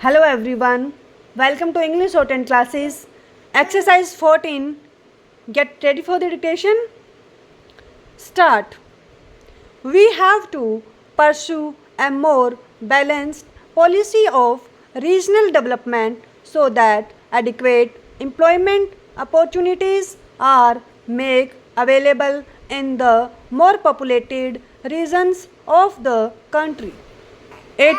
Hello everyone. Welcome to English Shorthand classes. Exercise 14. Get ready for the dictation. Start. We have to pursue a more balanced policy of regional development so that adequate employment opportunities are made available in the more populated regions of the country. It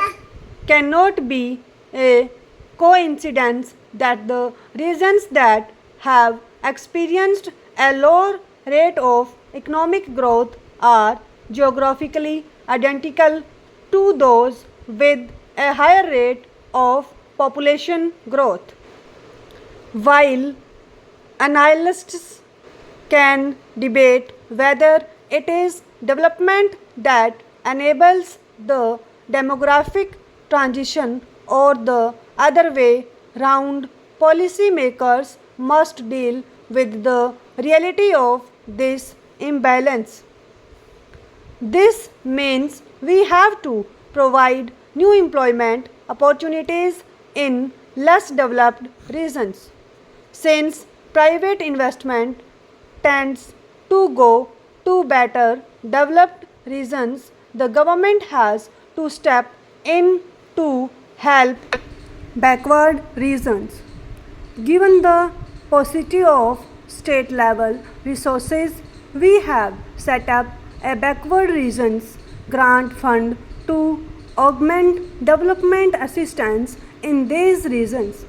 cannot be a coincidence that the regions that have experienced a lower rate of economic growth are geographically identical to those with a higher rate of population growth. While analysts can debate whether it is development that enables the demographic transition or the other way round. Policymakers must deal with the reality of this imbalance. This means we have to provide new employment opportunities in less developed regions. Since private investment tends to go to better developed regions, the government has to step in to help backward regions. Given the paucity of state level resources, we have set up a backward regions grant fund to augment development assistance in these regions.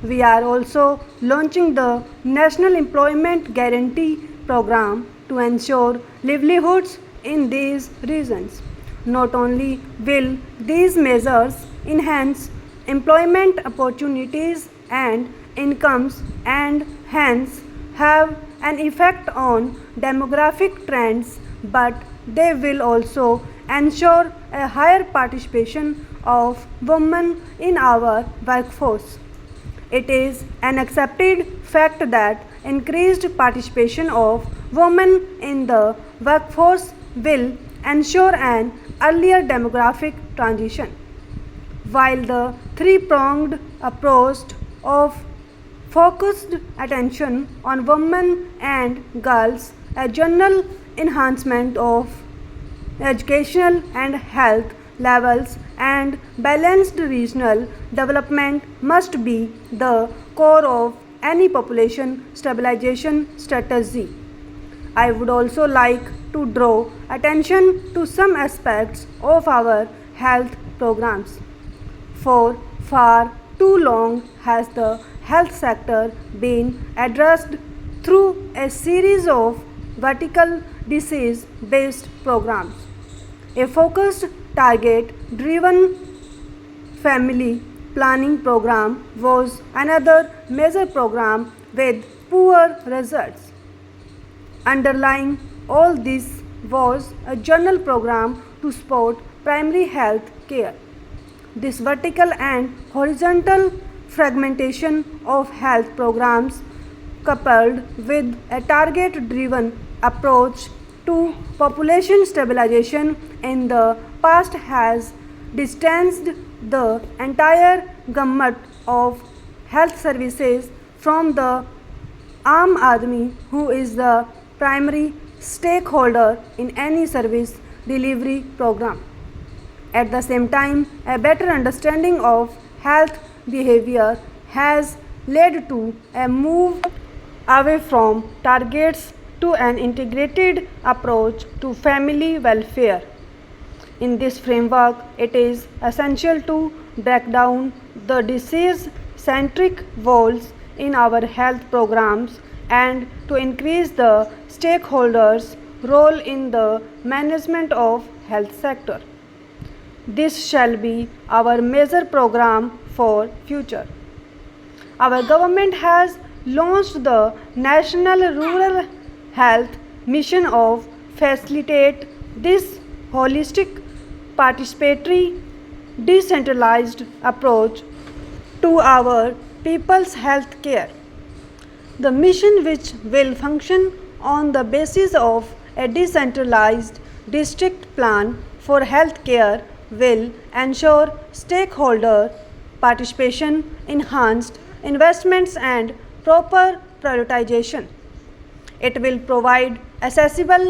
We are also launching the National Employment Guarantee Program to ensure livelihoods in these regions. Not only will these measures enhance employment opportunities and incomes and hence have an effect on demographic trends, but they will also ensure a higher participation of women in our workforce. It is an accepted fact that increased participation of women in the workforce will ensure an earlier demographic transition. While the three-pronged approach of focused attention on women and girls, a general enhancement of educational and health levels, and balanced regional development must be the core of any population stabilization strategy. I would also like to draw attention to some aspects of our health programs. For far too long has the health sector been addressed through a series of vertical disease based programs. A focused target driven family planning program was another major program with poor results. Underlying all this was a general program to support primary health care. This vertical and horizontal fragmentation of health programs, coupled with a target driven approach to population stabilization in the past, has distanced the entire gamut of health services from the Aam Aadmi, who is the primary stakeholder in any service delivery program. At the same time, a better understanding of health behavior has led to a move away from targets to an integrated approach to family welfare. In this framework, it is essential to break down the disease centric goals in our health programs and to increase the stakeholders' role in the management of health sector. This shall be our major program for future. Our government has launched the National Rural Health Mission of facilitate this holistic, participatory, decentralized approach to our people's health care. The mission, which will function on the basis of a decentralized district plan for health care, will ensure stakeholder participation, enhanced investments, and proper prioritization. It will provide accessible,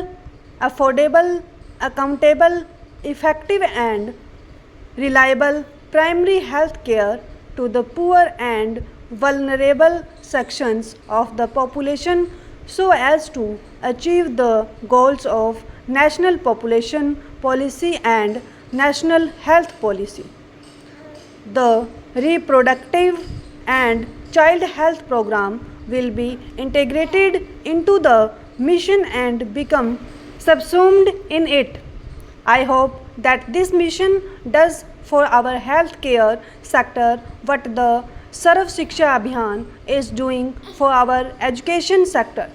affordable, accountable, effective, and reliable primary health care to the poor and vulnerable sections of the population so as to achieve the goals of national population policy and national health policy. The reproductive and child health program will be integrated into the mission and become subsumed in it. I hope that this mission does for our healthcare sector what the Sarv Shiksha Abhiyan is doing for our education sector.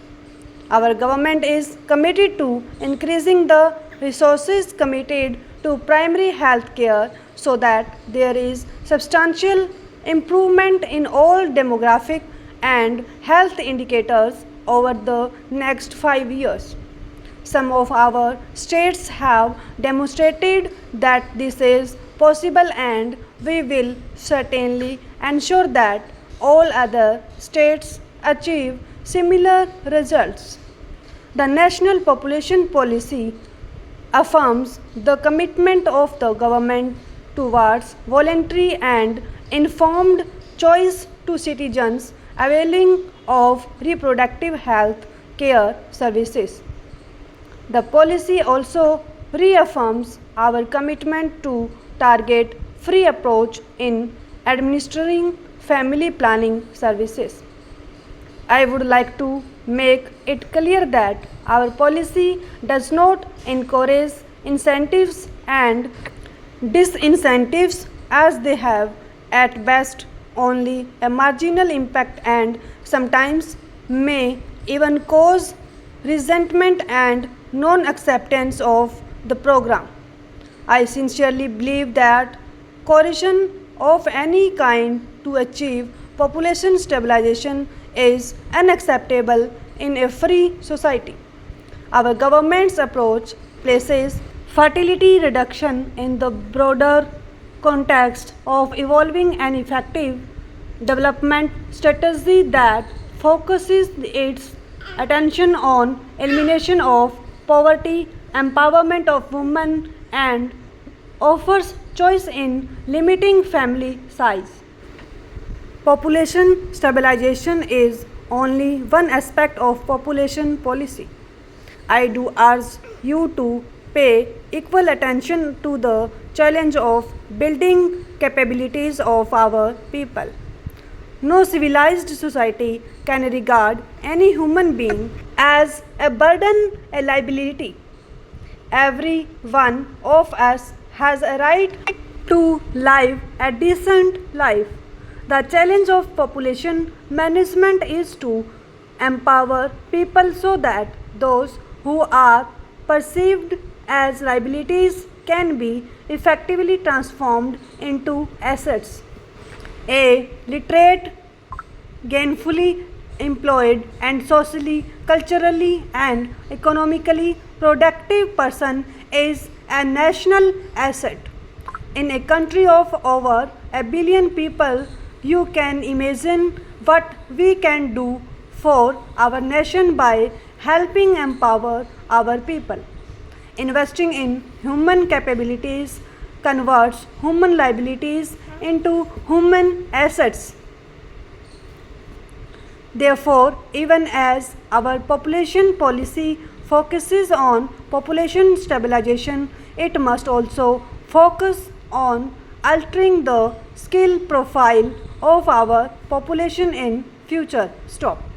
Our government is committed to increasing the resources committed to primary health care so that there is substantial improvement in all demographic and health indicators over the next 5 years. Some of our states have demonstrated that this is possible, and we will certainly ensure that all other states achieve similar results. The National Population Policy affirms the commitment of the government towards voluntary and informed choice to citizens availing of reproductive health care services. The policy also reaffirms our commitment to target free approach in administering family planning services. I would like to make it clear that our policy does not encourage incentives and disincentives, as they have at best only a marginal impact and sometimes may even cause resentment and non acceptance of the program. I sincerely believe that coercion of any kind to achieve population stabilization is unacceptable in a free society. Our government's approach places fertility reduction in the broader context of evolving an effective development strategy that focuses its attention on elimination of poverty, empowerment of women, and offers choice in limiting family size. Population stabilization is only one aspect of population policy. I do urge you to pay equal attention to the challenge of building capabilities of our people. No civilized society can regard any human being as a burden, a liability. Every one of us has a right to live a decent life. The challenge of population management is to empower people so that those who are perceived as liabilities can be effectively transformed into assets. A literate, gainfully employed, and socially, culturally, and economically productive person is a national asset. In a country of over a billion people, you can imagine what we can do for our nation by helping empower our people. Investing in human capabilities converts human liabilities into human assets. Therefore, even as our population policy focuses on population stabilization, it must also focus on altering the skill profile of our population in future. Stop.